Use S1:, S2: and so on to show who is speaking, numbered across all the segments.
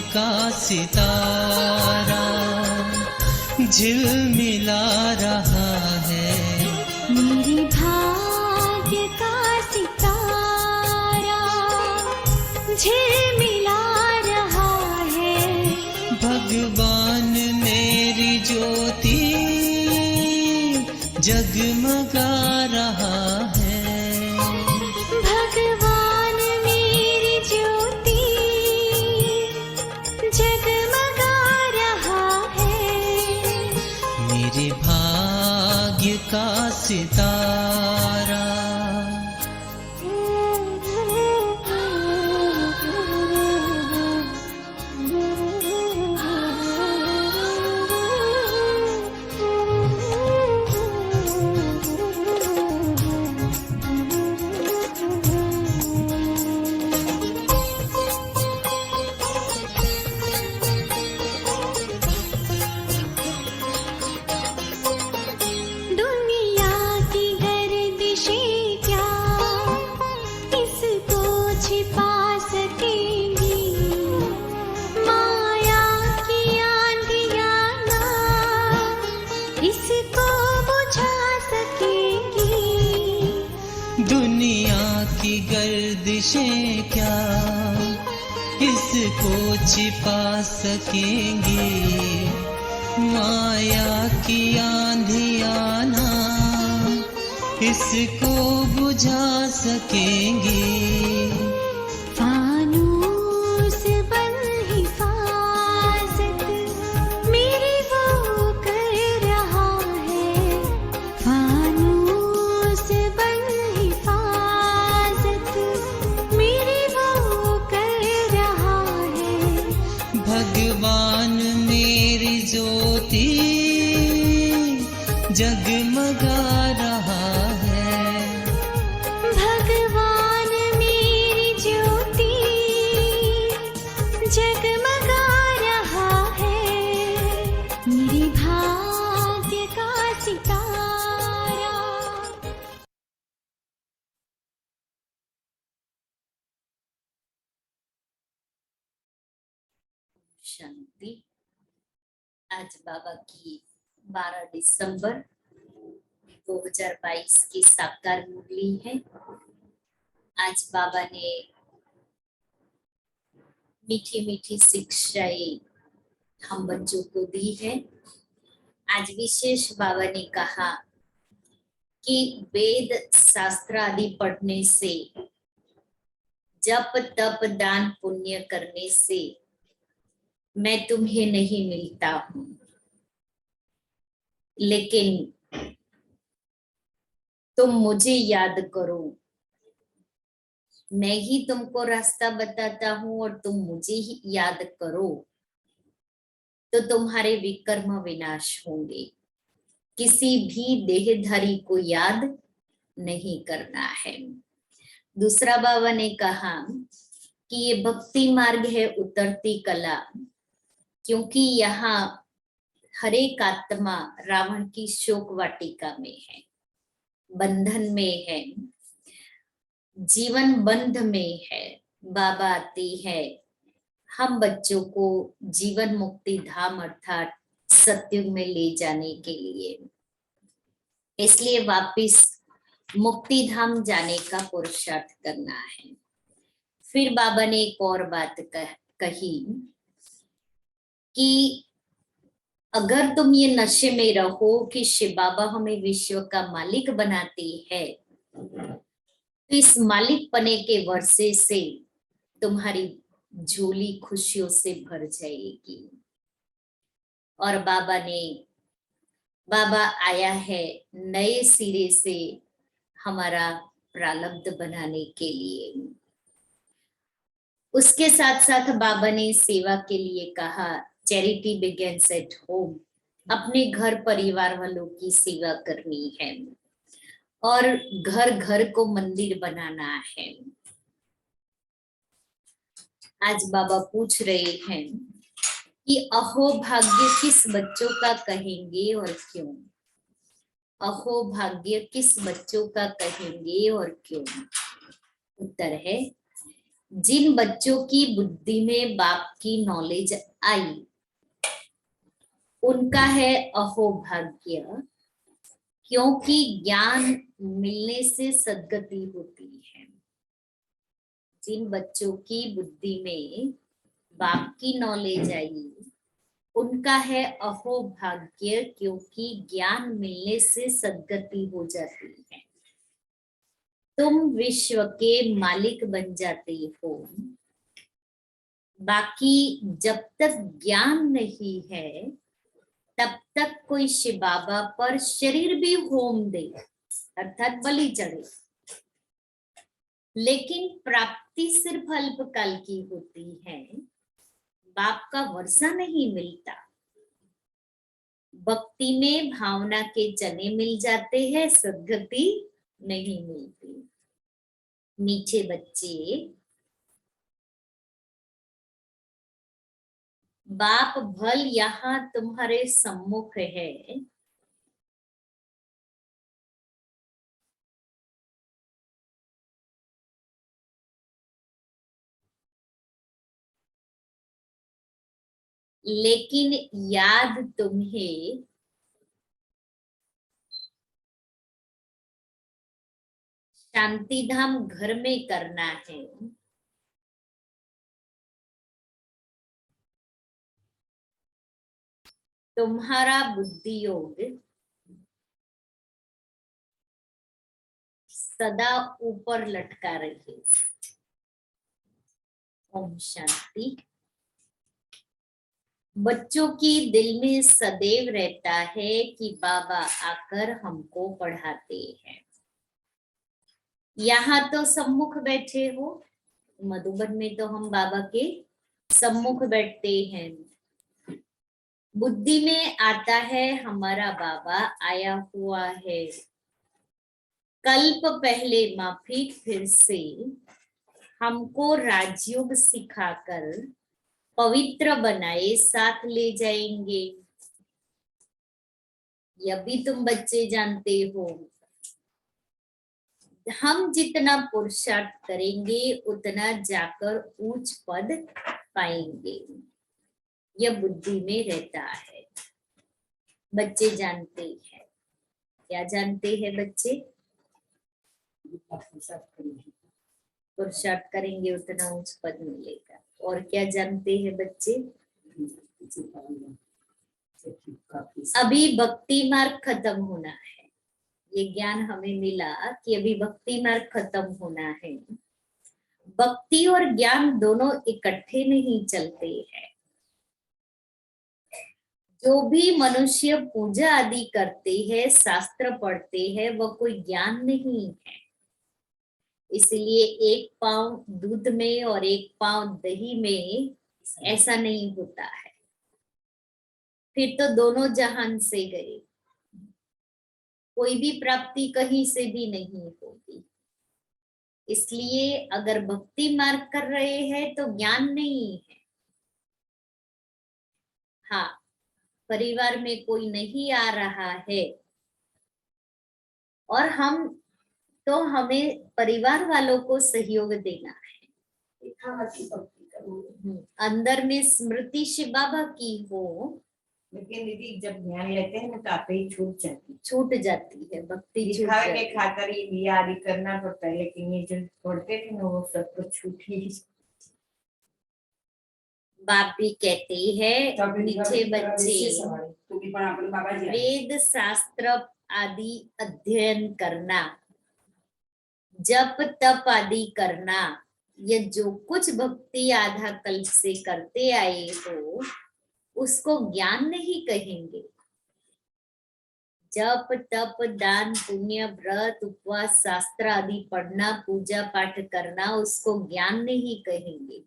S1: का सितारा झिलमिला रहा है।
S2: मेरे भाग्य का सितारा झिलमिला रहा है।
S1: भगवान मेरी ज्योति जगमगा रहा है।
S2: भगवान मेरी ज्योति जगमगा रहा है।
S1: मेरे भाग्य का सितारा।
S2: दुनिया की गर्दिशें क्या इसको छिपा सकेंगी। माया की आंधियां ना इसको बुझा सकेंगी।
S1: दुनिया की गर्दिशें क्या इसको छिपा सकेंगी। माया की आंधियां ना इसको बुझा सकेंगी।
S2: फानूस बन हिफाजत मेरी वो कर रहा है। फानूस बन हिफाजत मेरी वो कर रहा है।
S1: भगवान मेरी ज्योति जगमगा रहा है।
S2: भगवान मेरी ज्योति जगमगा रहा है। मेरे भाग्य का सितारा।
S3: शांति। आज बाबा की 12 दिसंबर 2022 की साकार मुरली है। आज बाबा ने मीठी मीठी शिक्षाएं हम बच्चों को दी है। आज विशेष बाबा ने कहा कि वेद शास्त्र आदि पढ़ने से, जप तप दान पुण्य करने से मैं तुम्हें नहीं मिलता हूं, लेकिन तुम मुझे याद करो। मैं ही तुमको रास्ता बताता हूं और तुम मुझे ही याद करो तो तुम्हारे विकर्म विनाश होंगे। किसी भी देहधारी को याद नहीं करना है। दूसरा बाबा ने कहा कि ये भक्ति मार्ग है उतरती कला, क्योंकि यहाँ हर एक आत्मा रावण की शोक वाटिका में है, बंधन में है, जीवन बंध में है। बाबा आती है हम बच्चों को जीवन मुक्ति धाम अर्थात सत्युग में ले जाने के लिए। इसलिए वापिस मुक्ति धाम जाने का पुरुषार्थ करना है। फिर बाबा ने एक और बात कही कि अगर तुम ये नशे में रहो कि शिव बाबा हमें विश्व का मालिक बनाती है, तो इस मालिक पने के वर्षे से तुम्हारी झोली खुशियों से भर जाएगी। और बाबा आया है नए सिरे से हमारा प्रारब्ध बनाने के लिए। उसके साथ साथ बाबा ने सेवा के लिए कहा, चैरिटी बिगिंस एट होम। अपने घर परिवार वालों की सेवा करनी है और घर घर को मंदिर बनाना है। आज बाबा पूछ रहे हैं कि अहो भाग्य किस बच्चों का कहेंगे और क्यों। अहो भाग्य किस बच्चों का कहेंगे और क्यों। उत्तर है जिन बच्चों की बुद्धि में बाप की नॉलेज आई उनका है अहोभाग्य, क्योंकि ज्ञान मिलने से सद्गति होती है। जिन बच्चों की बुद्धि में बाप की नॉलेज आई उनका है अहोभाग्य, क्योंकि ज्ञान मिलने से सद्गति हो जाती है। तुम विश्व के मालिक बन जाते हो। बाकी जब तक ज्ञान नहीं है तब तक कोई शिव बाबा पर शरीर भी होम दे अर्थात बलि चढ़े, लेकिन प्राप्ति सिर्फ अल्पकाल की होती है। बाप का वर्षा नहीं मिलता। भक्ति में भावना के चने मिल जाते हैं, सद्गति नहीं मिलती। मीठे बच्चे, बाप भल यहाँ तुम्हारे सम्मुख है, लेकिन याद तुम्हें शांति धाम घर में करना है। तुम्हारा बुद्धि योग सदा ऊपर लटका रहे। ओम शांति। बच्चों की दिल में सदैव रहता है कि बाबा आकर हमको पढ़ाते हैं। यहाँ तो सम्मुख बैठे हो, मधुबन में तो हम बाबा के सम्मुख बैठते हैं। बुद्धि में आता है हमारा बाबा आया हुआ है। कल्प पहले माफिक फिर से हमको राजयोग सिखाकर पवित्र बनाए साथ ले जाएंगे। यह भी तुम बच्चे जानते हो। हम जितना पुरुषार्थ करेंगे उतना जाकर ऊंच पद पाएंगे। यह बुद्धि में रहता है। बच्चे जानते हैं। क्या जानते हैं बच्चे? पुरुषार्थ करेंगे उतना उच्च पद मिलेगा। और क्या जानते हैं बच्चे? अभी भक्ति मार्ग खत्म होना है। ये ज्ञान हमें मिला कि अभी भक्ति मार्ग खत्म होना है। भक्ति और ज्ञान दोनों इकट्ठे नहीं चलते हैं। जो भी मनुष्य पूजा आदि करते हैं, शास्त्र पढ़ते हैं, वह कोई ज्ञान नहीं है। इसलिए एक पाँव दूध में और एक पाँव दही में ऐसा नहीं होता है। फिर तो दोनों जहान से गए। कोई भी प्राप्ति कहीं से भी नहीं होगी। इसलिए अगर भक्ति मार्ग कर रहे हैं तो ज्ञान नहीं है। हाँ, परिवार में कोई नहीं आ रहा है और हमें परिवार वालों को सहयोग देना है। अंदर में स्मृति शिव बाबा की हो,
S4: लेकिन दीदी जब ध्यान लेते हैं ना तो आपे ही
S3: छूट जाती है। भक्ति
S4: दिखावे के खातर ही दिया आदि करना पड़ता है, लेकिन ये जो पढ़ते थे ना वो सब तो छूट ही।
S3: बाप भी कहते हैं मीठे बच्चे, वेद शास्त्र आदि अध्ययन करना, जप तप आदि करना, ये जो कुछ भक्ति आधा कल्प से करते आए हो उसको ज्ञान नहीं कहेंगे। जप तप दान पुण्य व्रत उपवास शास्त्र आदि पढ़ना पूजा पाठ करना उसको ज्ञान नहीं कहेंगे।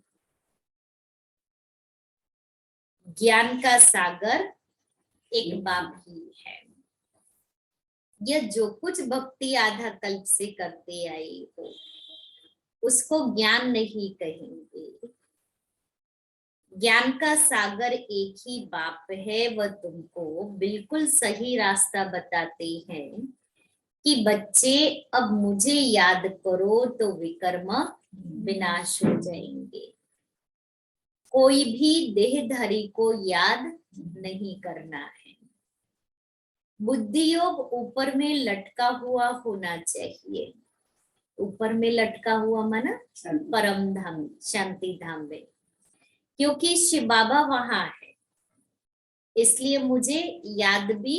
S3: ज्ञान का सागर एक बाप ही है। यह जो कुछ भक्ति आधा कल्प से करते आए हो उसको ज्ञान नहीं कहेंगे। ज्ञान का सागर एक ही बाप है। वह तुमको बिल्कुल सही रास्ता बताते हैं कि बच्चे अब मुझे याद करो तो विकर्म विनाश हो जाएंगे। कोई भी देहधारी को याद नहीं करना है। बुद्धि योग ऊपर में लटका हुआ होना चाहिए। ऊपर में लटका हुआ माना परम धाम, शांति धाम में, क्योंकि शिव बाबा वहां है, इसलिए मुझे याद भी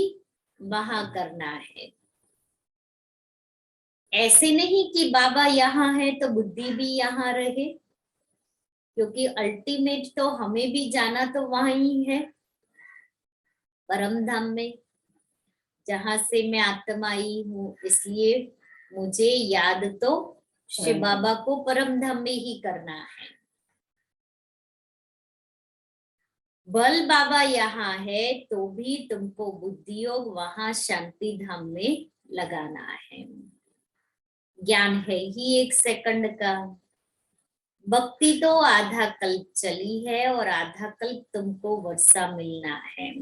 S3: वहां करना है। ऐसे नहीं कि बाबा यहाँ है तो बुद्धि भी यहाँ रहे, क्योंकि अल्टीमेट तो हमें भी जाना तो वहां ही है, परम धाम में, जहां से मैं आत्मा आई हूँ। इसलिए मुझे याद तो शिव बाबा को परम धाम में ही करना है। बल बाबा यहाँ है तो भी तुमको बुद्धि योग वहां शांति धाम में लगाना है। ज्ञान है ही 1 सेकंड का, भक्ति तो आधा कल्प चली है और आधा कल्प तुमको वर्षा मिलना है।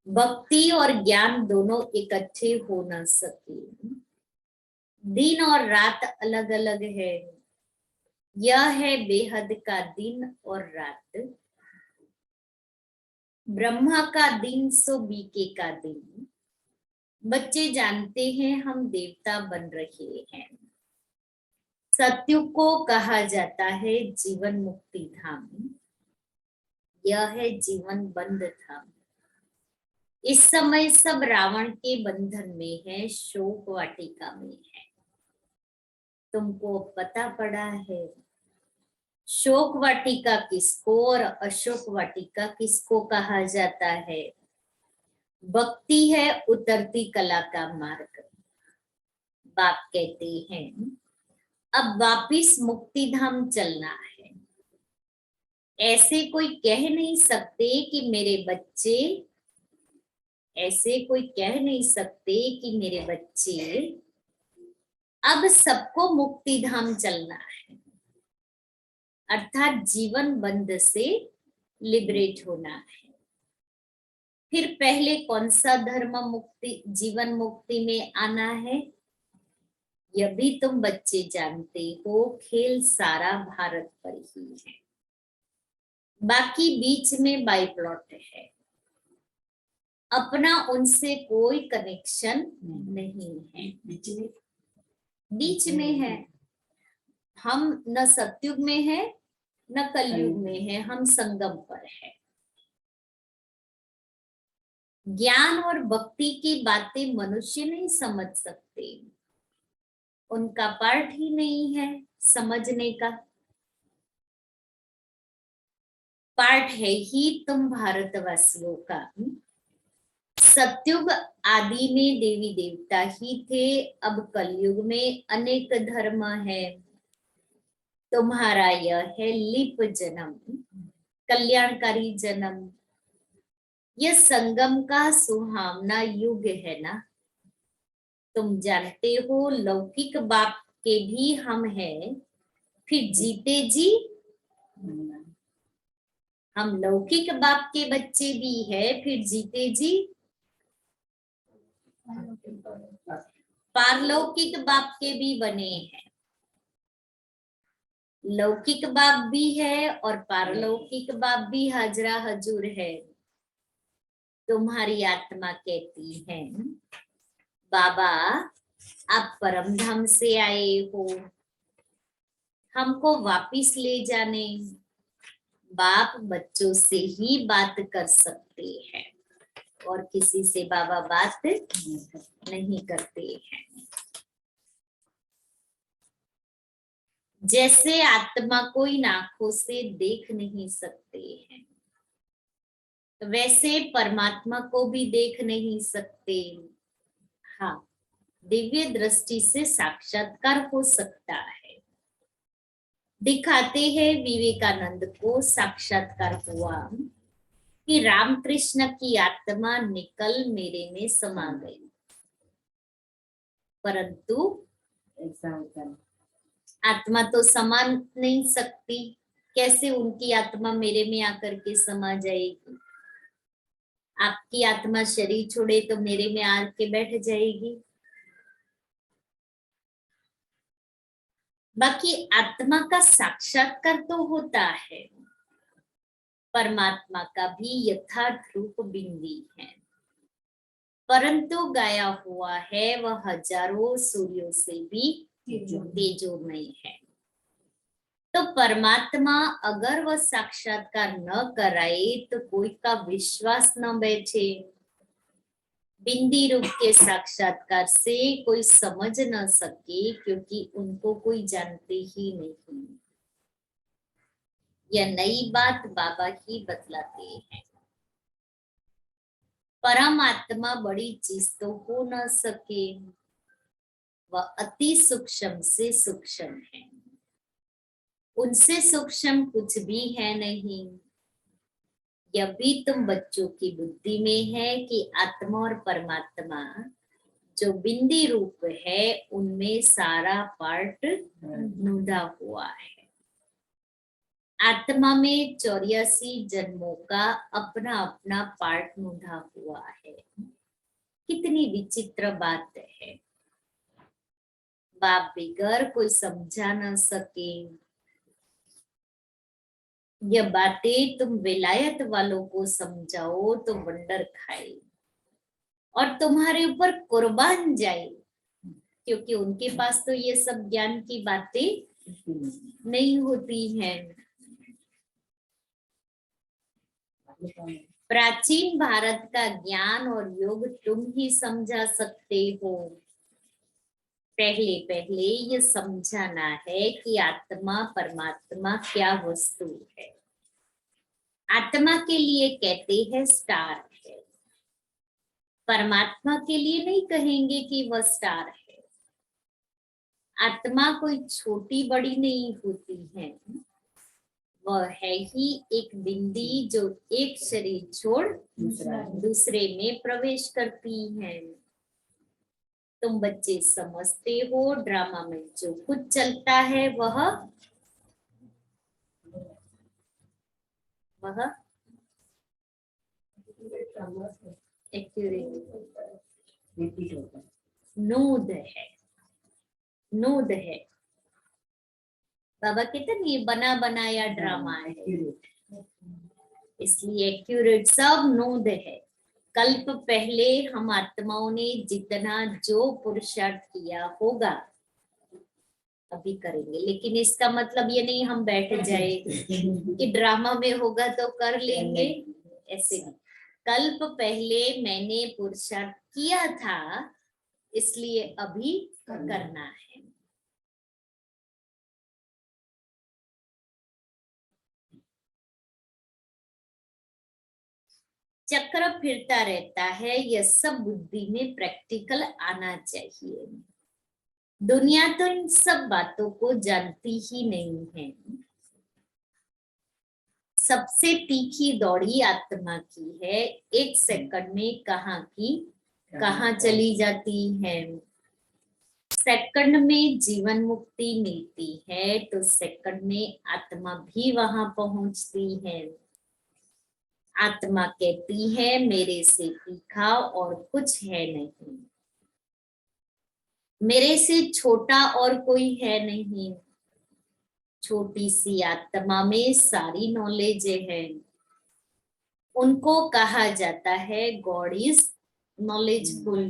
S3: भक्ति और ज्ञान दोनों इकट्ठे हो न सके। दिन और रात अलग अलग है। यह है बेहद का दिन और रात। ब्रह्मा का दिन सो बीके का दिन। बच्चे जानते हैं हम देवता बन रहे हैं। सत्युग को कहा जाता है जीवन मुक्ति धाम। यह है जीवन बंद धाम। इस समय सब रावण के बंधन में है, शोक वाटिका में है। तुमको पता पड़ा है शोक वाटिका किसको और अशोक वाटिका किसको कहा जाता है। भक्ति है उतरती कला का मार्ग। बाप कहते हैं अब वापिस मुक्ति धाम चलना है। ऐसे कोई कह नहीं सकते कि मेरे बच्चे, ऐसे कोई कह नहीं सकते कि मेरे बच्चे अब सबको मुक्ति धाम चलना है, अर्थात जीवन बंध से लिबरेट होना है। फिर पहले कौन सा धर्म मुक्ति, जीवन मुक्ति में आना है, यह भी तुम बच्चे जानते हो। खेल सारा भारत पर ही है, बाकी बीच में बाई प्लॉट है। अपना उनसे कोई कनेक्शन नहीं है, बीच में है। हम न सतयुग में है न कलयुग में है, हम संगम पर है। ज्ञान और भक्ति की बातें मनुष्य नहीं समझ सकते, उनका पार्ट ही नहीं है समझने का। पार्ट है ही तुम भारतवासियों का। सतयुग आदि में देवी देवता ही थे, अब कलयुग में अनेक धर्म है। तुम्हारा यह है लिप जन्म, कल्याणकारी जन्म। यह संगम का सुहावना युग है ना। तुम जानते हो लौकिक बाप के भी हम हैं, फिर जीते जी हम लौकिक बाप के बच्चे भी है, फिर जीते जी पारलौकिक बाप के भी बने हैं। लौकिक बाप भी है और पारलौकिक बाप भी हाजरा हजूर है। तुम्हारी आत्मा कहती है बाबा आप परम धाम से आए हो, हमको वापिस ले जाने। बाप बच्चों से ही बात कर सकते हैं और किसी से बाबा बात नहीं करते हैं। जैसे आत्मा को इन आंखों से देख नहीं सकते हैं, वैसे परमात्मा को भी देख नहीं सकते। हाँ, दिव्य दृष्टि से साक्षात्कार हो सकता है। दिखाते हैं विवेकानंद को साक्षात्कार हुआ कि रामकृष्ण की आत्मा निकल मेरे में समा गई, परंतु आत्मा तो समा नहीं सकती। कैसे उनकी आत्मा मेरे में आकर के समा जाएगी? आपकी आत्मा शरीर छोड़े तो मेरे में आके बैठ जाएगी। बाकी आत्मा का साक्षात्कार तो होता है, परमात्मा का भी यथार्थ रूप बिंदी है, परंतु गाया हुआ है वह हजारों सूर्यों से भी तेजोमय है। तो परमात्मा अगर वह साक्षात्कार न कराए तो कोई का विश्वास न बैठे। बिंदी रूप के साक्षात्कार से कोई समझ न सके, क्योंकि उनको कोई जानते ही नहीं। यह नई बात बाबा ही बतलाते हैं। परमात्मा बड़ी चीज तो हो न सके, वह अति सूक्ष्म से सूक्ष्म है, उनसे सूक्ष्म कुछ भी है नहीं। यह भी तुम बच्चों की बुद्धि में है कि आत्मा और परमात्मा जो बिंदी रूप है उनमें सारा पार्ट नुदा हुआ है। आत्मा में 84 जन्मों का अपना अपना पार्ट नुदा हुआ है। कितनी विचित्र बात है। बाप बिगर कोई समझा न सके। यह बातें तुम विलायत वालों को समझाओ तो वंडर खाए और तुम्हारे ऊपर कुर्बान जाए, क्योंकि उनके पास तो ये सब ज्ञान की बातें नहीं होती हैं। प्राचीन भारत का ज्ञान और योग तुम ही समझा सकते हो। पहले पहले ये समझाना है कि आत्मा परमात्मा क्या वस्तु है। आत्मा के लिए कहते हैं स्टार है, परमात्मा के लिए नहीं कहेंगे कि वह स्टार है। आत्मा कोई छोटी बड़ी नहीं होती है, वह है ही एक बिंदी जो एक शरीर छोड़ दूसरे में प्रवेश करती है। तुम बच्चे समझते हो ड्रामा में जो कुछ चलता है वह नूद है, नूद है। बाबा कहते नहीं ये बना बनाया ड्रामा है, इसलिए एक्यूरेट सब नूद है। कल्प पहले हम आत्माओं ने जितना जो पुरुषार्थ किया होगा अभी करेंगे, लेकिन इसका मतलब ये नहीं हम बैठ जाए कि ड्रामा में होगा तो कर लेंगे, ऐसे नहीं। कल्प पहले मैंने पुरुषार्थ किया था इसलिए अभी करना है। चक्र फिरता रहता है, यह सब बुद्धि में प्रैक्टिकल आना चाहिए। दुनिया तो इन सब बातों को जानती ही नहीं है। सबसे तीखी दौड़ी आत्मा की है, एक सेकंड में कहाँ की कहाँ चली जाती है। सेकंड में जीवन मुक्ति मिलती है तो सेकंड में आत्मा भी वहां पहुंचती है। आत्मा कहती है मेरे से तीखा और कुछ है नहीं, मेरे से छोटा और कोई है नहीं। छोटी सी आत्मा में सारी नॉलेज है। उनको कहा जाता है गॉड इज नॉलेजफुल।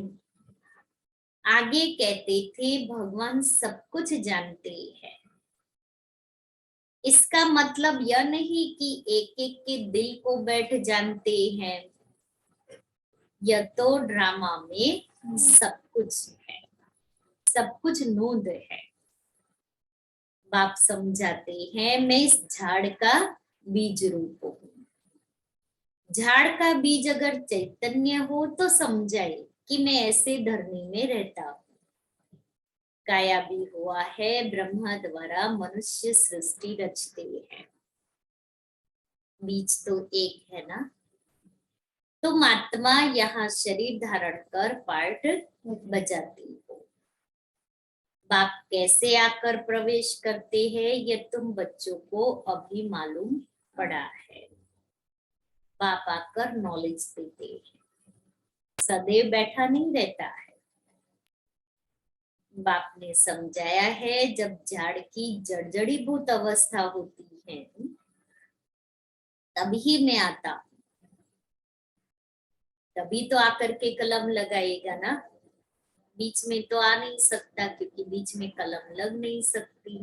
S3: आगे कहते थे भगवान सब कुछ जानते हैं। इसका मतलब यह नहीं कि एक एक के दिल को बैठ जानते हैं। यह तो ड्रामा में सब कुछ है, सब कुछ नूद है। बाप समझाते हैं मैं इस झाड़ का बीज रूप हूँ। झाड़ का बीज अगर चैतन्य हो तो समझाए कि मैं ऐसे धरनी में रहता हूँ। काया भी हुआ है ब्रह्मा द्वारा मनुष्य सृष्टि रचते हैं। बीज तो एक है ना। तुम आत्मा यहाँ शरीर धारण कर पार्ट बजाती हो। बाप कैसे आकर प्रवेश करते हैं यह तुम बच्चों को अभी मालूम पड़ा है। बाप आकर नॉलेज देते हैं, सदैव बैठा नहीं रहता है। बाप ने समझाया है जब झाड़ की जड़जड़ीभूत अवस्था होती है तभी मैं आता हूं, तभी तो आकर के कलम लगाएगा ना, बीच में तो आ नहीं सकता क्योंकि बीच में कलम लग नहीं सकती।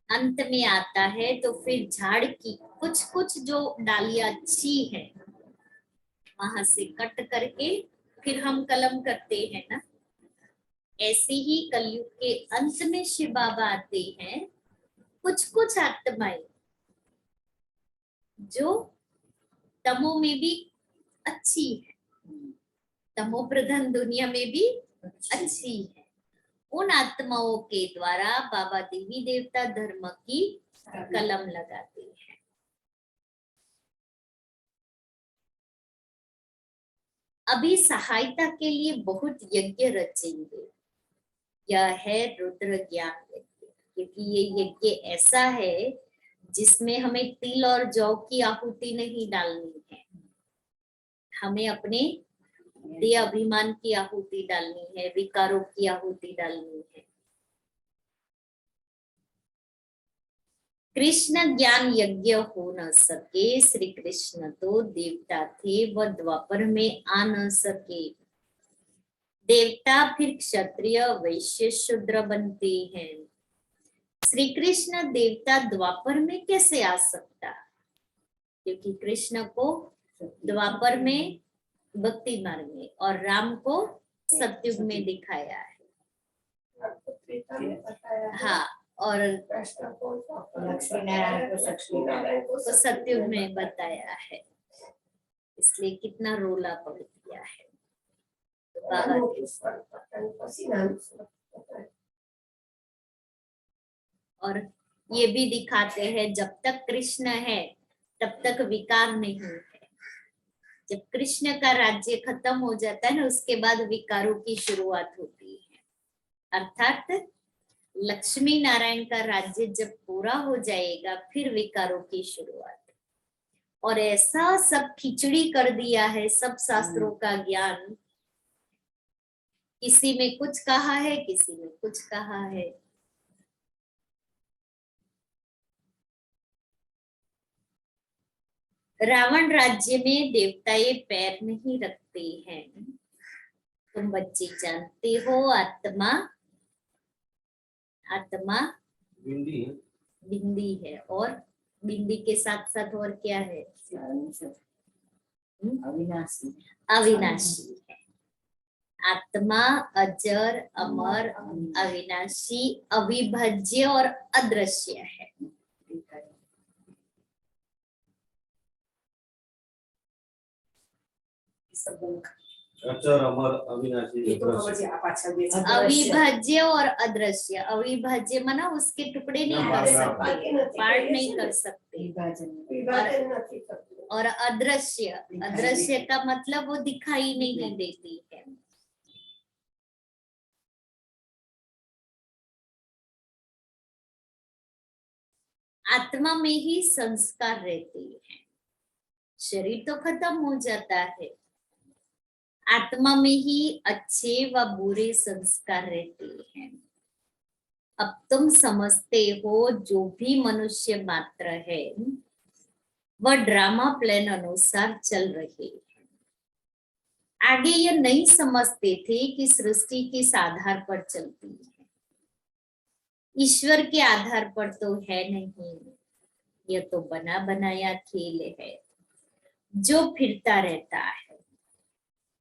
S3: अंत में आता है तो फिर झाड़ की कुछ कुछ जो डालियां अच्छी है वहां से कट करके फिर हम कलम करते हैं ना, ऐसे ही कलयुग के अंत में शिव बाबा आते हैं। कुछ कुछ आत्माएं जो तमो में भी अच्छी है, तमो प्रधान दुनिया में भी अच्छी है, उन आत्माओं के द्वारा बाबा देवी देवता धर्म की कलम लगाते हैं। अभी सहायता के लिए बहुत यज्ञ रचेंगे, यह है रुद्र ज्ञान यज्ञ, क्योंकि ये यज्ञ ऐसा है जिसमें हमें तिल और जौ की आहुति नहीं डालनी है, हमें अपने देह अभिमान की आहुति डालनी है, विकारों की आहुति डालनी है। कृष्ण ज्ञान यज्ञ हो न सके, श्री कृष्ण तो देवता थे वह द्वापर में आ न सके। देवता फिर क्षत्रिय वैश्य शूद्र बनते हैं, श्री कृष्ण देवता द्वापर में कैसे आ सकता, क्योंकि कृष्ण को द्वापर में भक्ति मार्ग में और राम को सतयुग में दिखाया है। हाँ, और
S4: लक्ष्मी नारायण को
S3: तो सतयुग में बताया है, इसलिए कितना रोला पड़ गया है। तो बाबा और ये भी दिखाते हैं जब तक कृष्ण है तब तक विकार नहीं है, जब कृष्ण का राज्य खत्म हो जाता है ना उसके बाद विकारों की शुरुआत होती है, अर्थात लक्ष्मी नारायण का राज्य जब पूरा हो जाएगा फिर विकारों की शुरुआत। और ऐसा सब खिचड़ी कर दिया है सब शास्त्रों का ज्ञान, किसी में कुछ कहा है किसी में कुछ कहा है। रावण राज्य में देवताएं पैर नहीं रखते हैं, तुम बच्चे जानते हो आत्मा आत्मा बिंदी है, और बिंदी के साथ साथ और क्या है,
S4: अविनाशी
S3: अविनाशी है। आत्मा अजर अमर अविनाशी अविभाज्य और अदृश्य है।
S5: अचर अमर अविनाशी
S3: अविभाज्य और अदृश्य, अविभाज्य माना उसके टुकड़े नहीं कर सकते, पार्ट नहीं कर सकते, और अदृश्य, अदृश्य का मतलब वो दिखाई नहीं देती है। आत्मा में ही संस्कार रहते हैं, शरीर तो खत्म हो जाता है, आत्मा में ही अच्छे व बुरे संस्कार रहते हैं। अब तुम समझते हो जो भी मनुष्य मात्र है वह ड्रामा प्लान अनुसार चल रहे हैं। आगे ये नहीं समझते थे कि सृष्टि किस आधार पर चलती है, ईश्वर के आधार पर तो है नहीं, यह तो बना बनाया खेल है जो फिरता रहता है।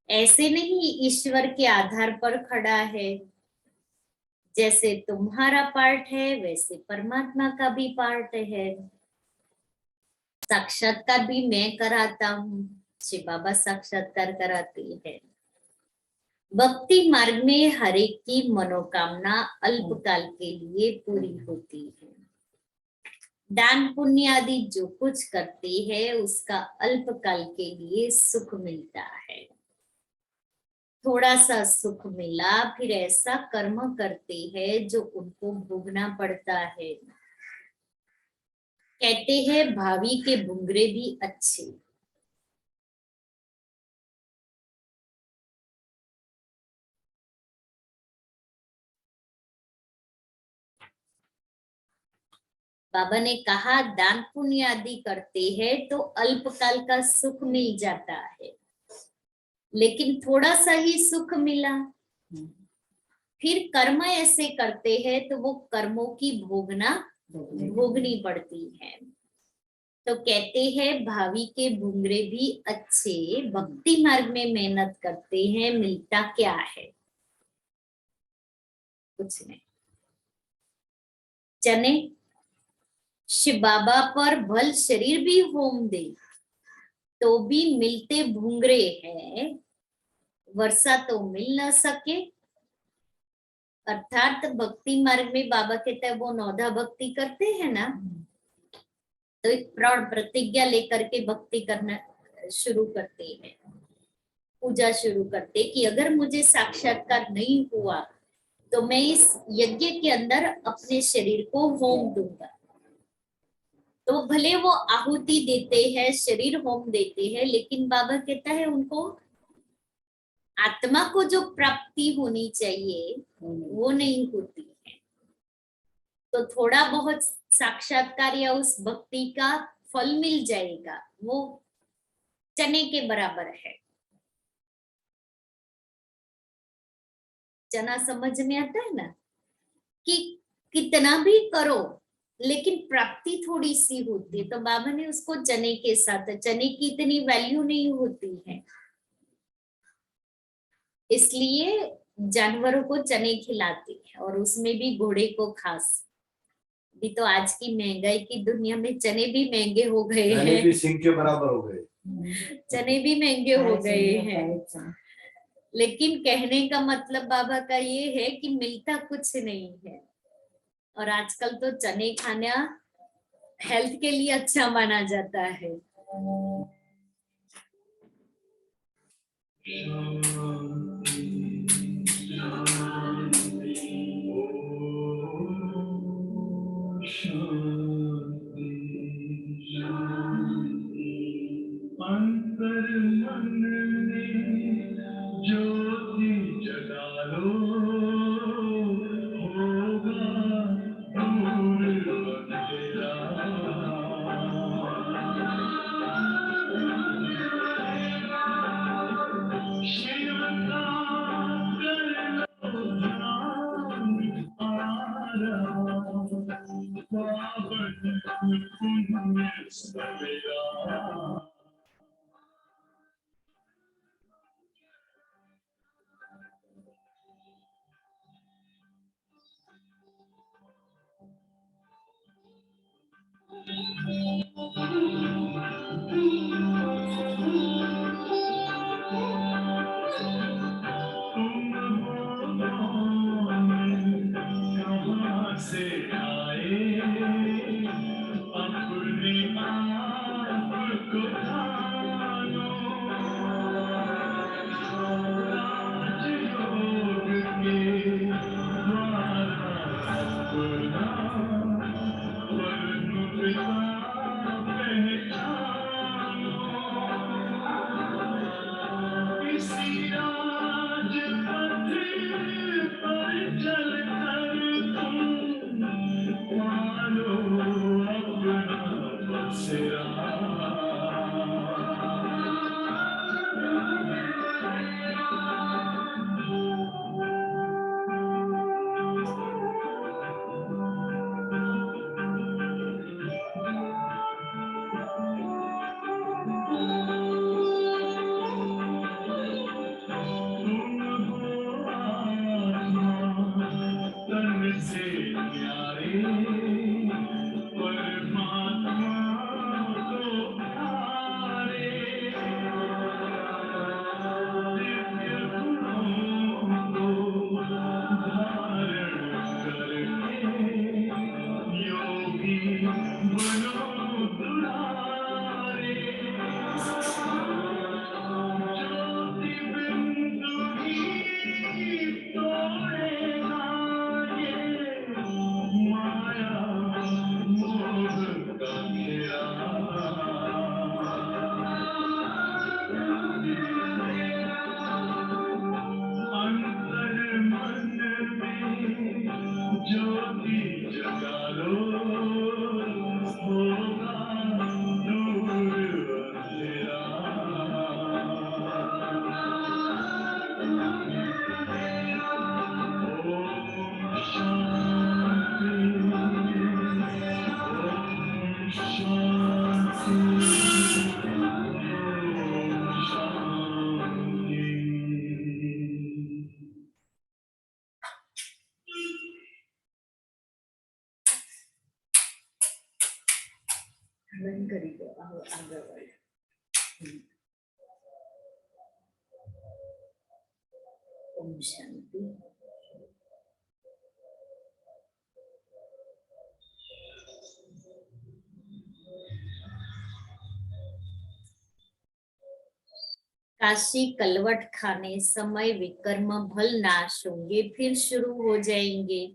S3: ऐसे नहीं ईश्वर के आधार पर खड़ा है, जैसे तुम्हारा पार्ट है वैसे परमात्मा का भी पार्ट है। साक्षात्कार भी मैं कराता हूँ, शिव बाबा साक्षात्कार कराते हैं। भक्ति मार्ग में हर एक की मनोकामना अल्पकाल के लिए पूरी होती है। दान पुण्य आदि जो कुछ करते हैं उसका अल्पकाल के लिए सुख मिलता है। थोड़ा सा सुख मिला फिर ऐसा कर्म करते हैं जो उनको भोगना पड़ता है। कहते हैं भावी के भुंगरे भी अच्छे। बाबा ने कहा दान पुण्य आदि करते हैं तो अल्पकाल का सुख मिल जाता है, लेकिन थोड़ा सा ही सुख मिला। फिर कर्म ऐसे करते हैं तो वो कर्मों की भोगनी पड़ती है। तो कहते हैं भावी के भूंगरे भी अच्छे, भक्ति मार्ग में मेहनत करते हैं, मिलता क्या है? कुछ नहीं। चने शिव बाबा पर भल शरीर भी होम दे तो भी मिलते भूंगरे हैं, वर्षा तो मिल न सके। अर्थात भक्ति मार्ग में बाबा कहते हैं वो नौधा भक्ति करते हैं ना, तो एक प्रण प्रतिज्ञा लेकर के भक्ति करना शुरू करते हैं, पूजा शुरू करते कि अगर मुझे साक्षात्कार नहीं हुआ तो मैं इस यज्ञ के अंदर अपने शरीर को होम दूंगा। तो भले वो आहुति देते हैं, शरीर होम देते हैं, लेकिन बाबा कहता है उनको आत्मा को जो प्राप्ति होनी चाहिए वो नहीं होती है। तो थोड़ा बहुत साक्षात्कार या उस भक्ति का फल मिल जाएगा, वो चने के बराबर है। चना समझ में आता है ना कि कितना भी करो लेकिन प्राप्ति थोड़ी सी होती है। तो बाबा ने उसको चने के साथ, चने की इतनी वैल्यू नहीं होती है, इसलिए जानवरों को चने खिलाते हैं, और उसमें भी घोड़े को खास। भी तो आज की महंगाई की दुनिया में चने भी महंगे हो गए हैं,
S5: भी सिंह के बराबर हो गए,
S3: चने भी महंगे हो गए हैं। लेकिन कहने का मतलब बाबा का ये है कि मिलता कुछ नहीं है, और आजकल तो चने खाना हेल्थ के लिए अच्छा माना जाता है।
S6: अंतर मन में ज्योति जला लो, होगा दूर अंधेरा। शिव का कर लो ध्यान, आरा पावन पुण्य सवेरा। से आए अपने
S3: बंद करी दो आगे वाले। ओम शांति। काशी कलवट खाने समय विकर्म भल नाश होंगे, फिर शुरू हो जाएंगे।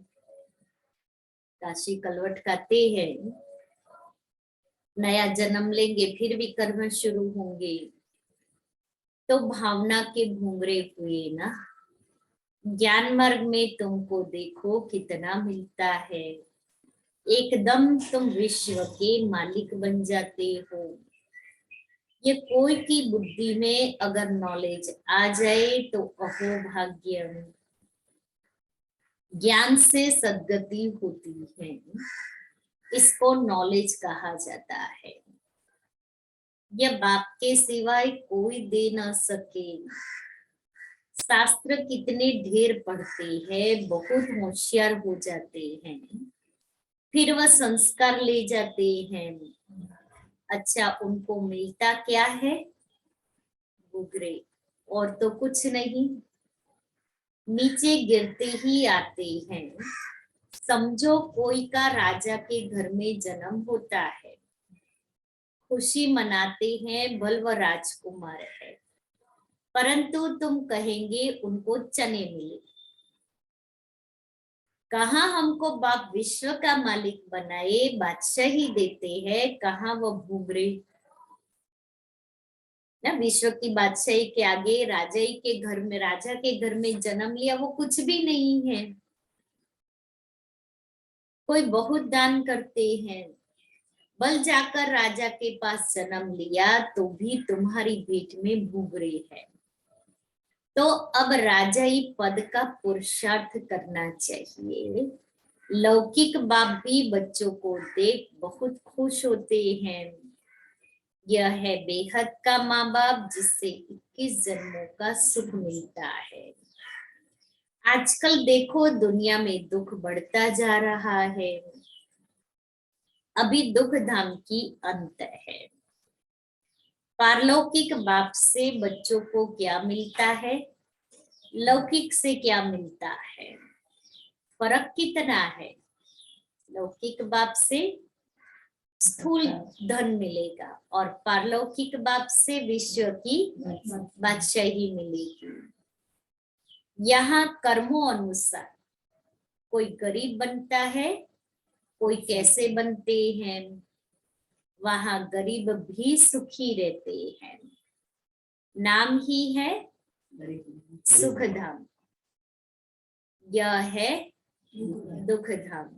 S3: काशी कलवट खाते हैं, नया जन्म लेंगे, फिर विकर्म शुरू होंगे। तो भावना के घूंघरे हुए ना। ज्ञान मार्ग में तुमको देखो कितना मिलता है, एकदम तुम विश्व के मालिक बन जाते हो। ये कोई की बुद्धि में अगर नॉलेज आ जाए तो अहो भाग्य। ज्ञान से सद्गति होती है, इसको नॉलेज कहा जाता है। यह बाप के सिवाय कोई दे न सके। शास्त्र कितने ढेर पढ़ते हैं, बहुत होशियार हो जाते हैं, फिर वह संस्कार ले जाते हैं। अच्छा, उनको मिलता क्या है? घूंघरे, और तो कुछ नहीं। नीचे गिरते ही आते हैं। समझो कोई का राजा के घर में जन्म होता है, खुशी मनाते हैं, बल्व राजकुमार है, परंतु तुम कहेंगे उनको चने मिले। कहाँ हमको बाप विश्व का मालिक बनाए, बादशाही देते हैं, कहाँ वो घूंघरे ना। विश्व की बादशाही के आगे राजा के घर में, राजा के घर में जन्म लिया, वो कुछ भी नहीं है। कोई बहुत दान करते हैं, बल जाकर राजा के पास जन्म लिया, तो भी तुम्हारी भेंट में घूंघरे है। तो अब राजाई पद का पुरुषार्थ करना चाहिए। लौकिक बाप भी बच्चों को देख बहुत खुश होते हैं। यह है बेहद का माँ बाप, जिससे 21 जन्मों का सुख मिलता है। आजकल देखो दुनिया में दुख बढ़ता जा रहा है। अभी दुख धाम की अंत है। पारलौकिक बाप से बच्चों को क्या मिलता है, लौकिक से क्या मिलता है? फर्क कितना है? लौकिक बाप से स्थूल धन मिलेगा और पारलौकिक बाप से विश्व की बादशाही मिलेगी। यहाँ कर्मों अनुसार कोई गरीब बनता है, कोई कैसे बनते हैं। वहां गरीब भी सुखी रहते हैं। नाम ही है सुख धाम, यह है दुख धाम।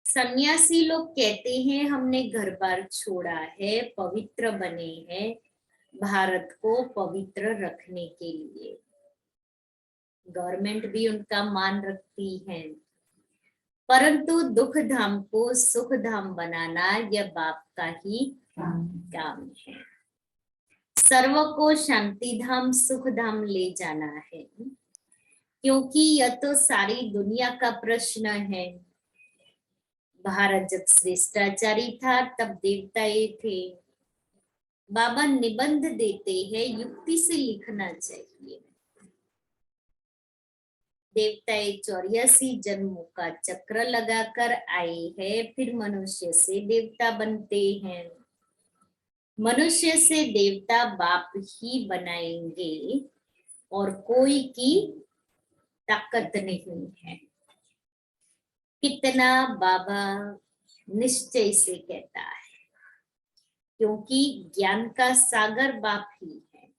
S3: सन्यासी लोग कहते हैं हमने घर बार छोड़ा है, पवित्र बने हैं भारत को पवित्र रखने के लिए। गवर्नमेंट भी उनका मान रखती है, परंतु दुख धाम को सुख धाम बनाना यह बाप का ही काम है। सर्व को शांति धाम सुख धाम ले जाना है, क्योंकि यह तो सारी दुनिया का प्रश्न है। भारत जब श्रेष्ठाचारी था तब देवताएं थे। बाबा निबंध देते हैं, युक्ति से लिखना चाहिए। देवताएं 84 जन्मों का चक्र लगाकर आए हैं, फिर मनुष्य से देवता बनते हैं। मनुष्य से देवता बाप ही बनाएंगे और कोई की ताकत नहीं है। कितना बाबा निश्चय से कहता है, क्योंकि ज्ञान का सागर बाप ही है।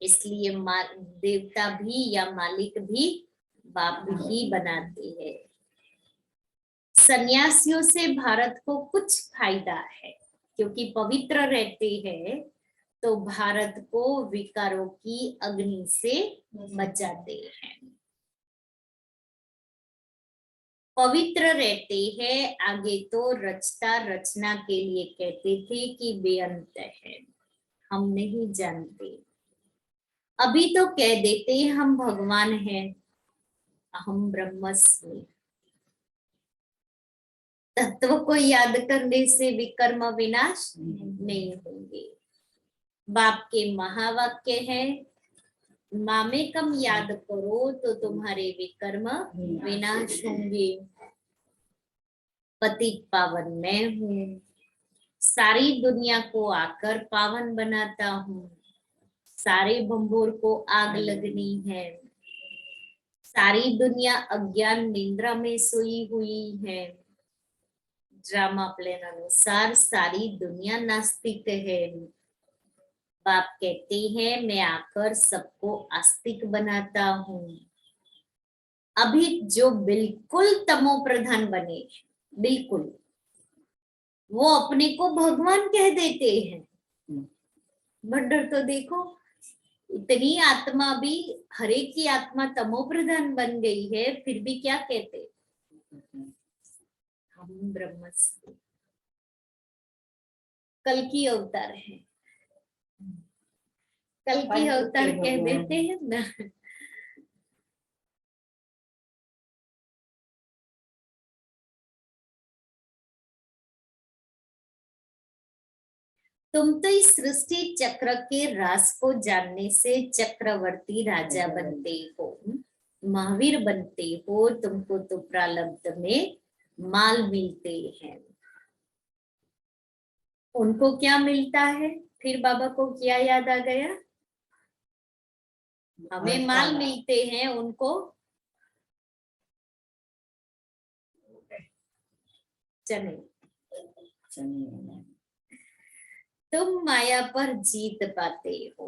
S3: इसलिए देवता भी या मालिक भी बाप ही बनाते हैं। सन्यासियों से भारत को कुछ फायदा है, क्योंकि पवित्र रहते हैं तो भारत को विकारों की अग्नि से बचाते हैं। पवित्र रहते हैं। आगे तो रचता रचना के लिए कहते थे कि बेअंत है, हम नहीं जानते। अभी तो कह देते हैं हम भगवान हैं, अहम ब्रह्मस्मि। तत्व को याद करने से विकर्म विनाश नहीं होंगे। बाप के महावाक्य है, मामेकम याद करो तो तुम्हारे विकर्म विनाश होंगे। पतित पावन मैं हूँ, सारी दुनिया को आकर पावन बनाता हूँ। सारे भंबोर को आग लगनी है। सारी दुनिया अज्ञान निद्रा में सोई हुई है। ड्रामा प्लान अनुसार सारी दुनिया नास्तिक है। बाप कहते हैं मैं आकर सबको आस्तिक बनाता हूँ। अभी जो बिल्कुल तमो प्रधान बने, बिल्कुल वो अपने को भगवान कह देते हैं। बट तो देखो, इतनी आत्मा भी, हर एक की आत्मा तमो प्रधान बन गई है, फिर भी क्या कहते, हम ब्रह्मस्वरूप। कल की अवतार है, कल की अवतार कह देते हैं ना। तुम तो इस सृष्टि चक्र के राज को जानने से चक्रवर्ती राजा बनते हो, महावीर बनते हो। तुमको तो प्रारब्ध में माल मिलते हैं। उनको क्या मिलता है? फिर बाबा को क्या याद आ गया? हमें माल मिलते हैं, उनको चने। तुम माया पर जीत पाते हो।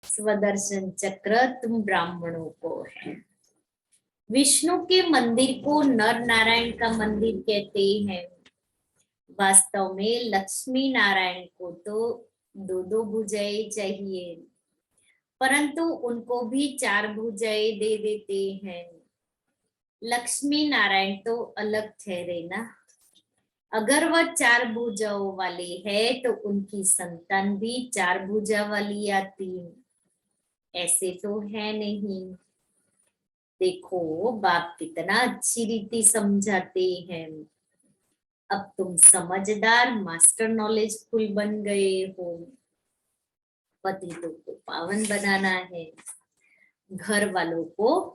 S3: स्वदर्शन चक्र तुम ब्राह्मणों को है। विष्णु के मंदिर को नर नारायण का मंदिर कहते हैं। वास्तव में लक्ष्मी नारायण को तो दो दो भुजाएं चाहिए, परंतु उनको भी 4 भुजाएं दे देते हैं। लक्ष्मी नारायण तो अलग ठहरे ना। अगर वह 4 भुजाओं वाले है तो उनकी संतान भी 4 भुजा वाली आती। ऐसे तो है नहीं। देखो बाप कितना अच्छी रीति समझाते हैं। अब तुम समझदार मास्टर नॉलेजफुल बन गए हो। पतितों को पावन बनाना है, घर वालों को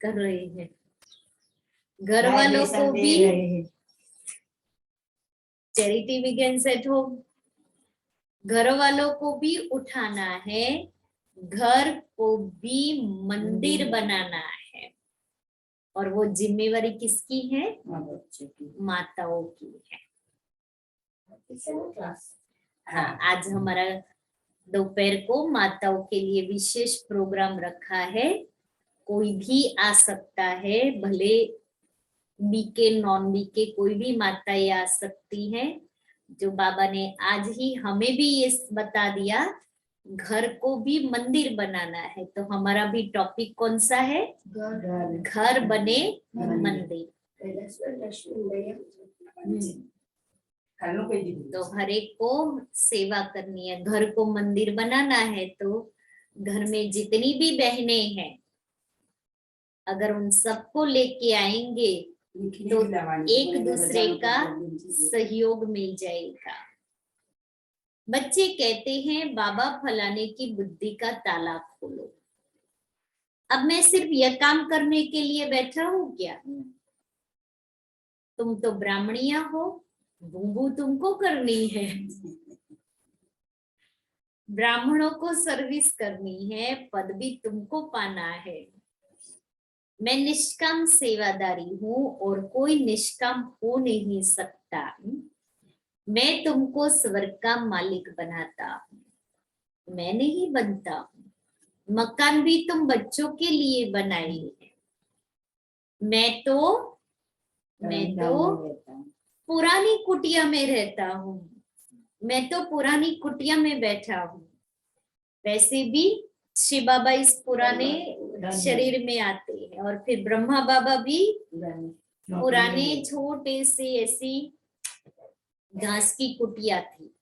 S3: कर रहे हैं। घर वालों को भी चैरिटी बिगिंस एट होम। घर वालों को भी उठाना है, घर को भी मंदिर बनाना है। और वो जिम्मेवारी किसकी है? माताओं की है। हाँ, आज हमारा दोपहर को माताओं के लिए विशेष प्रोग्राम रखा है। कोई भी आ सकता है, भले बीके नॉन बीके कोई भी माताएं आ सकती हैं। जो बाबा ने आज ही हमें भी ये बता दिया, घर को भी मंदिर बनाना है। तो हमारा भी टॉपिक कौन सा है? घर बने मंदिर। तो हर एक को सेवा करनी है, घर को मंदिर बनाना है। तो घर में जितनी भी बहनें हैं, अगर उन सबको लेके आएंगे तो एक दूसरे का सहयोग मिल जाएगा। बच्चे कहते हैं बाबा फलाने की बुद्धि का ताला खोलो। अब मैं सिर्फ यह काम करने के लिए बैठा हूं क्या? तुम तो ब्राह्मणिया हो, बूबू तुमको करनी है। ब्राह्मणों को सर्विस करनी है, पद भी तुमको पाना है। मैं निष्काम सेवादारी हूँ और कोई निष्काम हो नहीं सकता। मैं तुमको स्वर्ग का मालिक बनाता हूँ, मैं नहीं बनता हूँ। मकान भी तुम बच्चों के लिए बनाए हैं। मैं तो पुरानी कुटिया में रहता हूँ। मैं तो पुरानी कुटिया में बैठा हूँ। वैसे भी शिव बाबा इस पुराने शरीर में आते हैं, और फिर ब्रह्मा बाबा भी पुराने छोटे से ऐसी घास की कुटिया थी।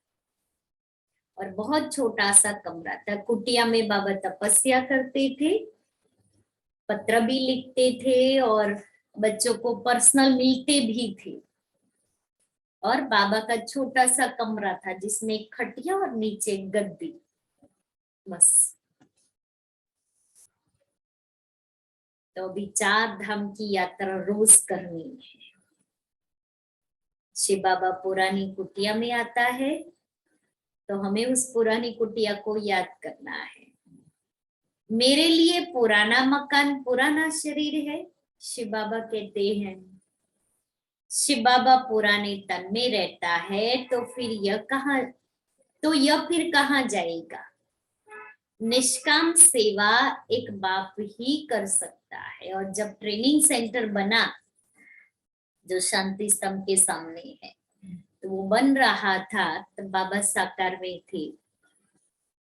S3: और बहुत छोटा सा कमरा था। कुटिया में बाबा तपस्या करते थे, पत्र भी लिखते थे और बच्चों को पर्सनल मिलते भी थे। और बाबा का छोटा सा कमरा था जिसमें एक खटिया और नीचे एक गद्दी, बस। तो अभी 4 धाम की यात्रा रोज करनी है। शिव बाबा पुरानी कुटिया में आता है तो हमें उस पुरानी कुटिया को याद करना है। मेरे लिए पुराना मकान पुराना शरीर है, शिव बाबा कहते हैं। शिव बाबा पुराने तन में रहता है तो फिर यह फिर कहाँ जाएगा। निष्काम सेवा एक बाप ही कर सकता है। और जब ट्रेनिंग सेंटर बना, जो शांति स्तंभ के सामने है, तो वो बन रहा था, तो बाबा साकार में थे।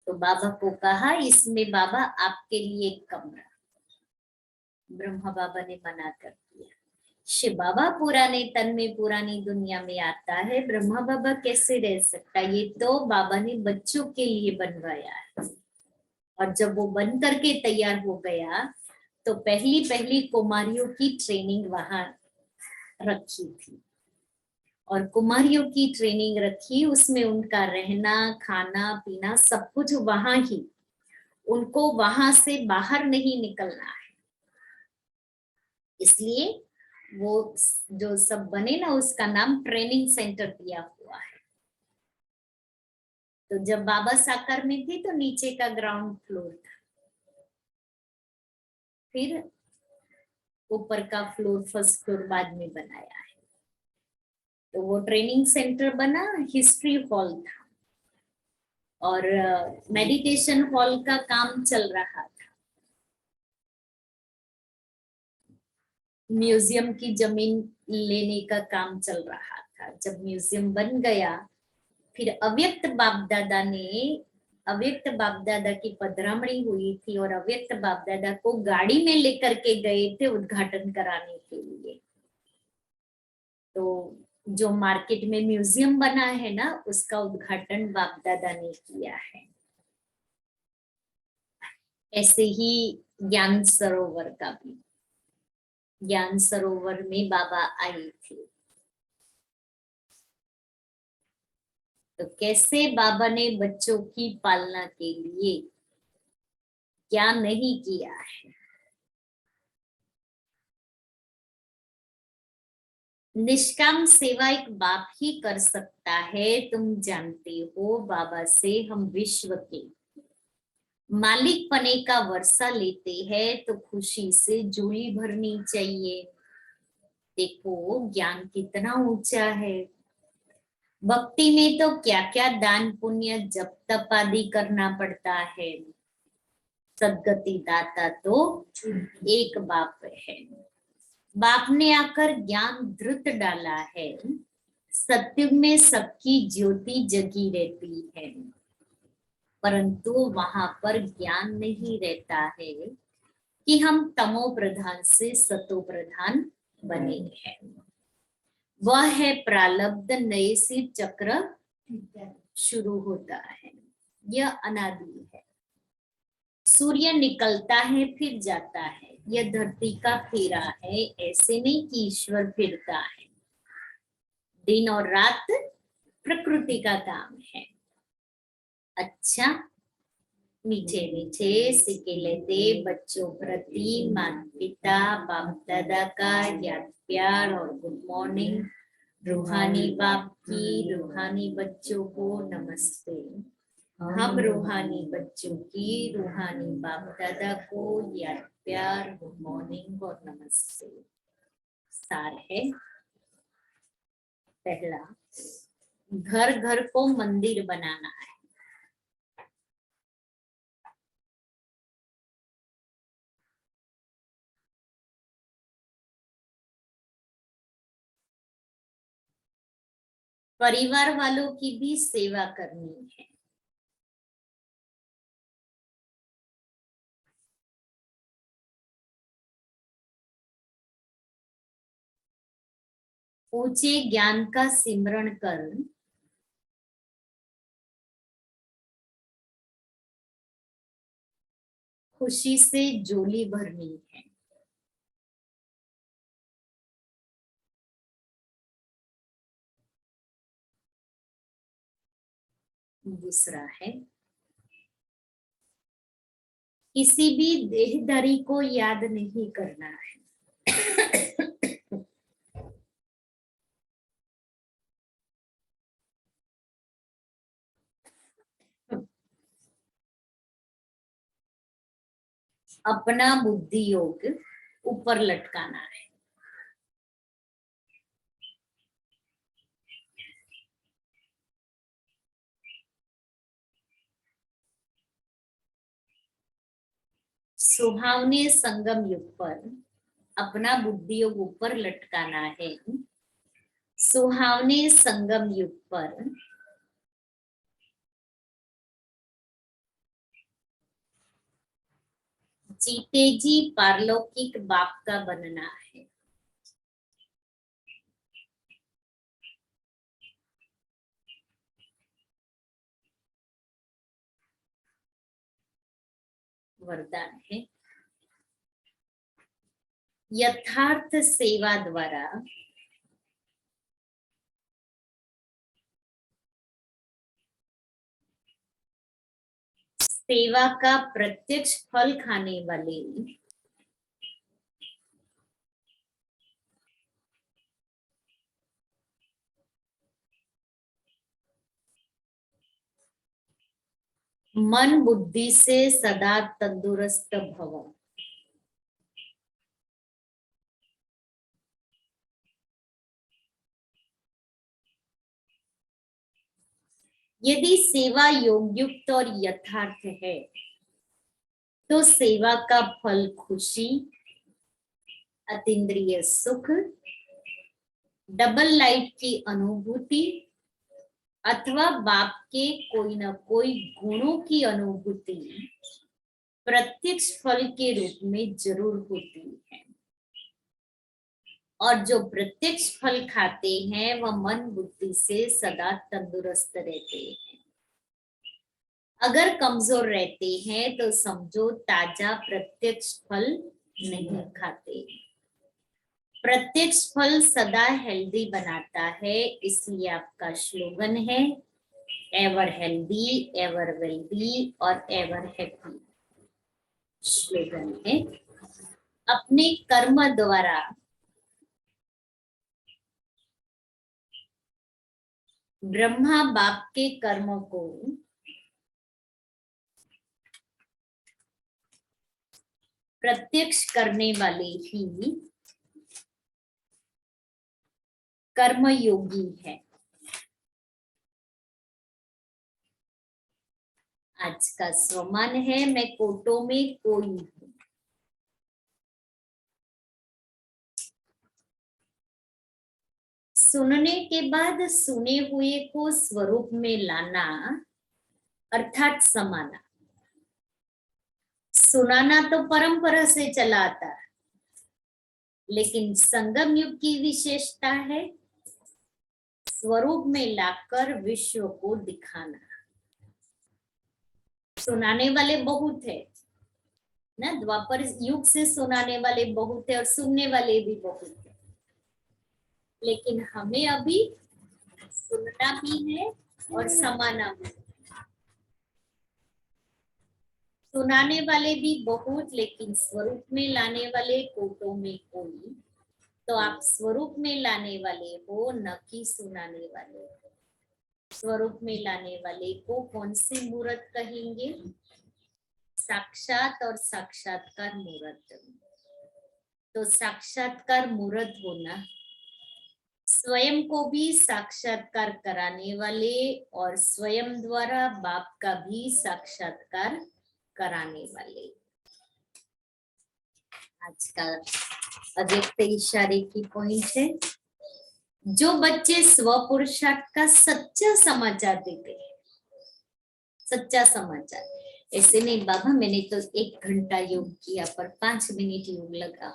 S3: तो बाबा को कहा इसमें बाबा आपके लिए एक कमरा। ब्रह्मा बाबा ने मना कर दिया। शिव बाबा पुराने तन में पुरानी दुनिया में आता है, ब्रह्मा बाबा कैसे रह सकता। ये तो बाबा ने बच्चों के लिए बनवाया है। और जब वो बन करके तैयार हो गया तो पहली पहली कुमारियों की ट्रेनिंग वहां रखी थी। और कुमारियों की ट्रेनिंग रखी, उसमें उनका रहना खाना पीना सब कुछ वहां ही, उनको वहां से बाहर नहीं निकलना है। इसलिए वो जो सब बने ना, उसका नाम ट्रेनिंग सेंटर दिया हुआ है। तो जब बाबा साकार में थे तो नीचे का ग्राउंड फ्लोर था, फिर ऊपर का फ्लोर फर्स्ट फ्लोर बाद में बनाया है। तो वो ट्रेनिंग सेंटर बना, हिस्ट्री हॉल था और मेडिटेशन हॉल का काम चल रहा था। म्यूजियम की जमीन लेने का काम चल रहा था। जब म्यूजियम बन गया, फिर अव्यक्त बाप दादा की पधरामणी हुई थी और अव्यक्त बाप दादा को गाड़ी में लेकर के गए थे उद्घाटन कराने के लिए। तो जो मार्केट में म्यूजियम बना है ना, उसका उद्घाटन बाप दादा ने किया है। ऐसे ही ज्ञान सरोवर का भी, ज्ञान सरोवर में बाबा आए थे। तो कैसे बाबा ने बच्चों की पालना के लिए क्या नहीं किया है। निष्काम सेवा एक बाप ही कर सकता है। तुम जानते हो, बाबा से हम विश्व के मालिक पने का वर्षा लेते हैं तो खुशी से झोली भरनी चाहिए। देखो ज्ञान कितना ऊंचा है। भक्ति में तो क्या क्या दान पुण्य जप तप आदि करना पड़ता है। सदगति दाता तो एक बाप है। बाप ने आकर ज्ञान धृत डाला है। सत्युग में सबकी ज्योति जगी रहती है, परंतु वहां पर ज्ञान नहीं रहता है कि हम तमो प्रधान से सतो प्रधान बने हैं। वह है प्रालब्ध, नए से चक्र शुरू होता है। यह अनादि है। सूर्य निकलता है फिर जाता है, यह धरती का फेरा है। ऐसे नहीं कि ईश्वर फिरता है। दिन और रात प्रकृति का काम है। अच्छा, मीठे मीठे सिक्के लेते बच्चों प्रति माता पिता बाप दादा का याद प्यार और गुड मॉर्निंग। रूहानी बाप की रूहानी बच्चों को नमस्ते। हम रूहानी बच्चों की रूहानी बाप दादा को याद प्यार गुड मॉर्निंग और नमस्ते। सार है पहला, घर घर को मंदिर बनाना है। परिवार वालों की भी सेवा करनी है। ऊंचे ज्ञान का सिमरण कर खुशी से झोली भरनी है। दूसरा है किसी भी देहधारी को याद नहीं करना है। अपना बुद्धि योग ऊपर लटकाना है। सुहावने संगम युग पर अपना बुद्धि योग ऊपर लटकाना है। सुहावने संगम युग पर जीते जी पारलौकिक बाप का बनना है। वरदान है यथार्थ सेवा द्वारा सेवा का प्रत्यक्ष फल खाने वाले मन बुद्धि से सदा तंदुरुस्त भव। यदि सेवा योगयुक्त और यथार्थ है तो सेवा का फल खुशी, अतीन्द्रिय सुख, डबल लाइट की अनुभूति अथवा बाप के कोई न कोई गुणों की अनुभूति प्रत्यक्ष फल के रूप में जरूर होती है। और जो प्रत्यक्ष फल खाते हैं वह मन बुद्धि से सदा तंदुरुस्त रहते हैं। अगर कमजोर रहते हैं तो समझो ताजा प्रत्यक्ष फल नहीं खाते। प्रत्यक्ष फल सदा हेल्दी बनाता है, इसलिए आपका स्लोगन है एवर हेल्दी, एवर वेल्दी और एवर हैप्पी। स्लोगन है अपने कर्म द्वारा ब्रह्मा बाप के कर्मों को प्रत्यक्ष करने वाले ही कर्मयोगी है। आज का स्वमान है मैं कोटों में कोई हूं। सुनने के बाद सुने हुए को स्वरूप में लाना अर्थात समाना। सुनाना तो परंपरा से चला आता है, लेकिन संगम युग की विशेषता है स्वरूप में लाकर विश्व को दिखाना। सुनाने वाले बहुत है ना, द्वापर युग से सुनाने वाले बहुत है और सुनने वाले भी बहुत है, लेकिन हमें अभी सुनना भी है और समाना भी। सुनाने वाले भी बहुत, लेकिन स्वरूप में लाने वाले कोटों में कोई। तो आप स्वरूप में लाने वाले हो, न कि सुनाने वाले हो। स्वरूप में लाने वाले को कौन से मूर्त कहेंगे? साक्षात और साक्षात्कार मूर्त। तो साक्षात्कार मूर्त होना, स्वयं को भी साक्षात्कार कराने वाले और स्वयं द्वारा बाप का भी साक्षात्कार कराने वाले। आज का अव्यक्त इशारे की पॉइंट है जो बच्चे स्वपुरुषार्थ का सच्चा समाचार देते हैं। सच्चा समाचार ऐसे नहीं बाबा मैंने तो 1 घंटा योग किया पर 5 मिनट योग लगा,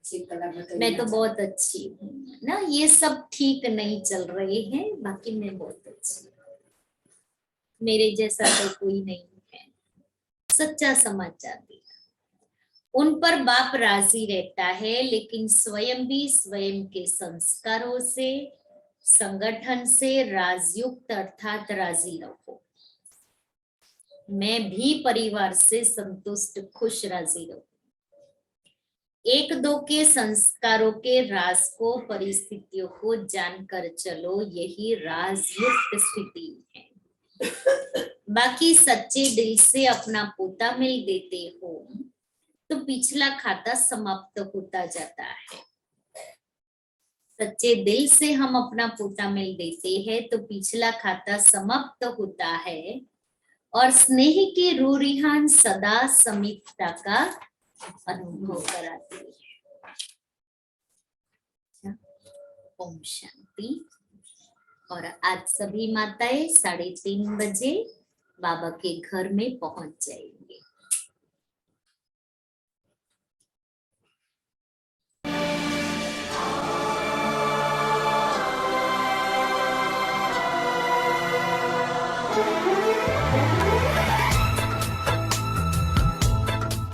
S3: मैं तो बहुत अच्छी हूँ ना, ये सब ठीक नहीं चल रहे हैं। बाकी मैं बहुत अच्छी हूँ, मेरे जैसा तो कोई नहीं है। सच्चा समाचार दिया। उन पर बाप राजी रहता है, लेकिन स्वयं भी स्वयं के संस्कारों से, संगठन से राजयुक्त अर्थात राजी रहो। मैं भी परिवार से संतुष्ट खुश राजी रहूं। एक दो के संस्कारों के राज को, परिस्थितियों को जानकर चलो, यही राजयुक्त स्थिति है। बाकी सच्चे दिल से अपना पोता मिल देते हो तो पिछला खाता समाप्त होता जाता है। सच्चे दिल से हम अपना पोता मिल देते हैं तो पिछला खाता समाप्त होता है और स्नेह के रूरिहान सदा समीपता का अनुभव कराती है। ओम शांति। और आज सभी माताएं 3:30 बजे बाबा के घर में पहुंच जाएंगे।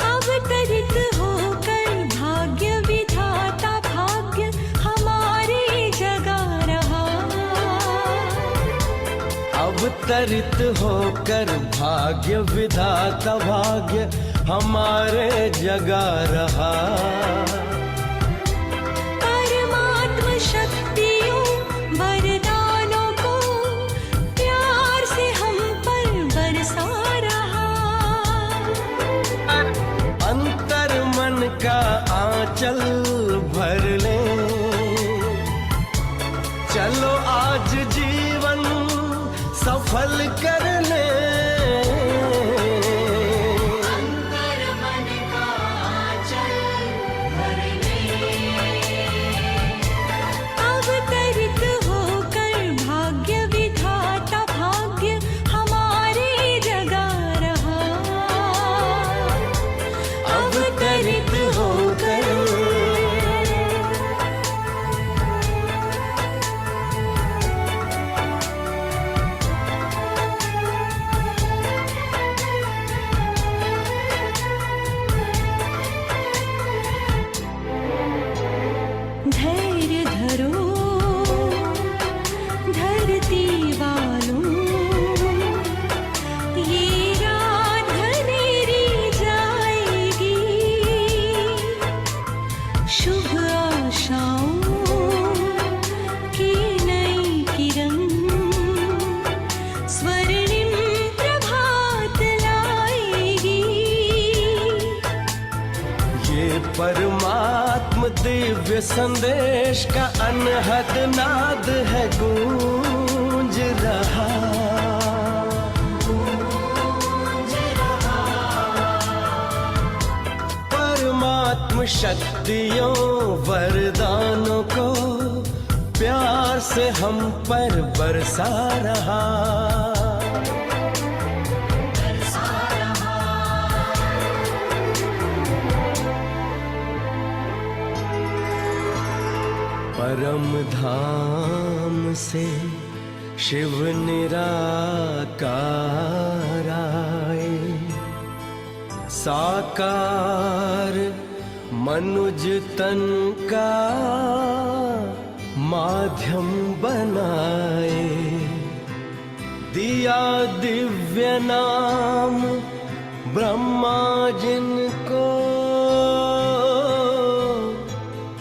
S2: अवतरित होकर भाग्य विधाता भाग्य हमारे जगा रहा।
S7: अवतरित होकर भाग्य विधाता भाग्य हमारे जगा रहा।
S2: परमात्म शक्तियों वरदानों को प्यार से हम पर बरसा रहा।
S7: अंतर मन का आंचल भर ले, चलो आज जीवन सफल कर ले।
S2: अंतर मन का आंचल भर ले। अवतरित होकर भाग्य विधाता भाग्य हमारे जगा रहा।
S7: अवतरित होकर
S2: धैर्य धरो धरती वालों, ये रात घनेरी जाएगी। शुभ आशाओं की नई किरण स्वर्णिम प्रभात लाएगी।
S7: ये परमात्म दिव्य संदेश का अनहद नाद है गूंज रहा। परमात्म शक्तियों वरदानों को प्यार से हम पर बरसा रहा। परम धाम से शिव निराकार आए, साकार मनुज तन का माध्यम बनाए। दिया दिव्य नाम ब्रह्मा जिनको,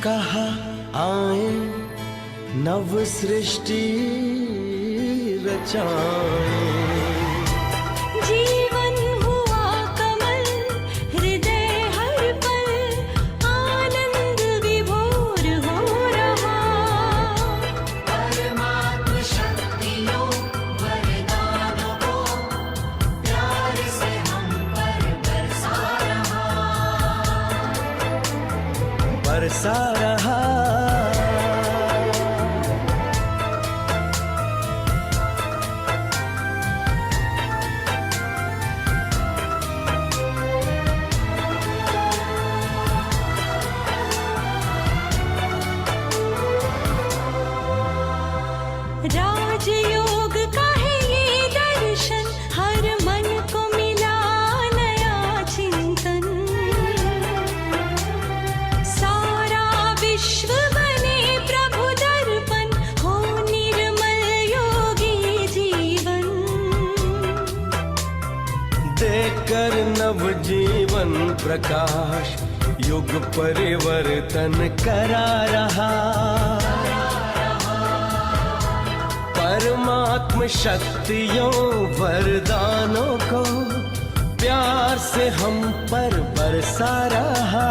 S7: कहा आए नव सृष्टि रचाए।
S2: जीवन हुआ कमल हृदय हर पल आनंद विभोर हो रहा। परमात्म शक्तियों वरदानों को प्यार से हम पर बरसा
S7: रहा।
S2: राजयोग का है ये दर्शन, हर मन को मिला नया
S7: जीवन प्रकाश युग परिवर्तन करा रहा। परमात्म शक्तियों वरदानों को प्यार से हम पर बरसा रहा।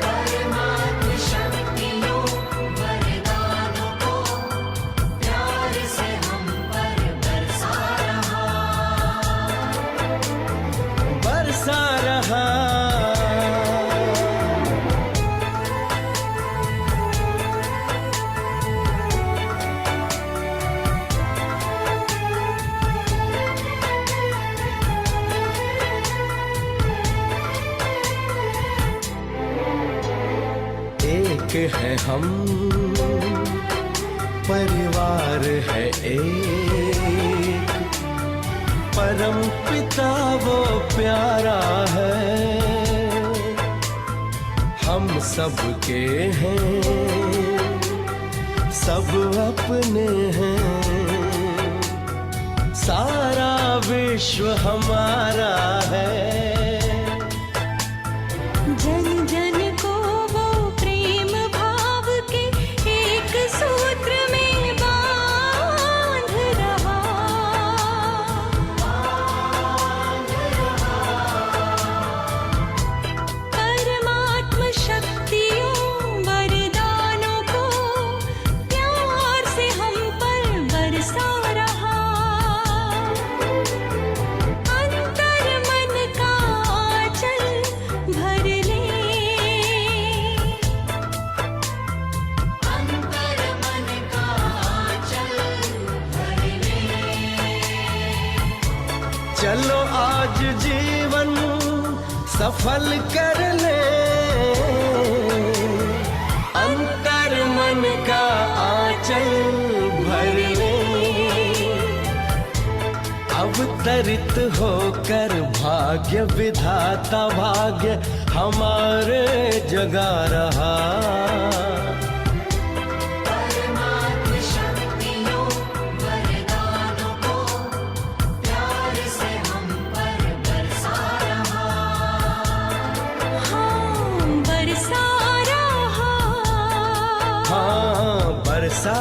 S2: परमात्म शक्तियों वरदानों को प्यार से हम पर बरसा रहा।
S7: बरसा रहा। एक है हम, परिवार है एक, परम पिता वो प्यारा है। हम सबके हैं, सब अपने हैं, सारा विश्व हमारा है।
S2: जन जन को वो प्रेम भाव के एक सूत्र में बांध रहा। परमात्म शक्तियों वरदानों को प्यार से हम पर बरसा रहा। अंतर मन का आंचल भर ले, अंतर मन का आंचल भर ले।
S7: चलो आज जीवन सफल कर ले, अंतर मन का आंचल भर ले। अवतरित होकर भाग्य विधाता भाग्य हमारे जगा रहा।
S2: परमात्म शक्तियों वरदानों को प्यार से हम पर बरसा रहा। हाँ, बरसा रहा।
S7: हाँ, बरसा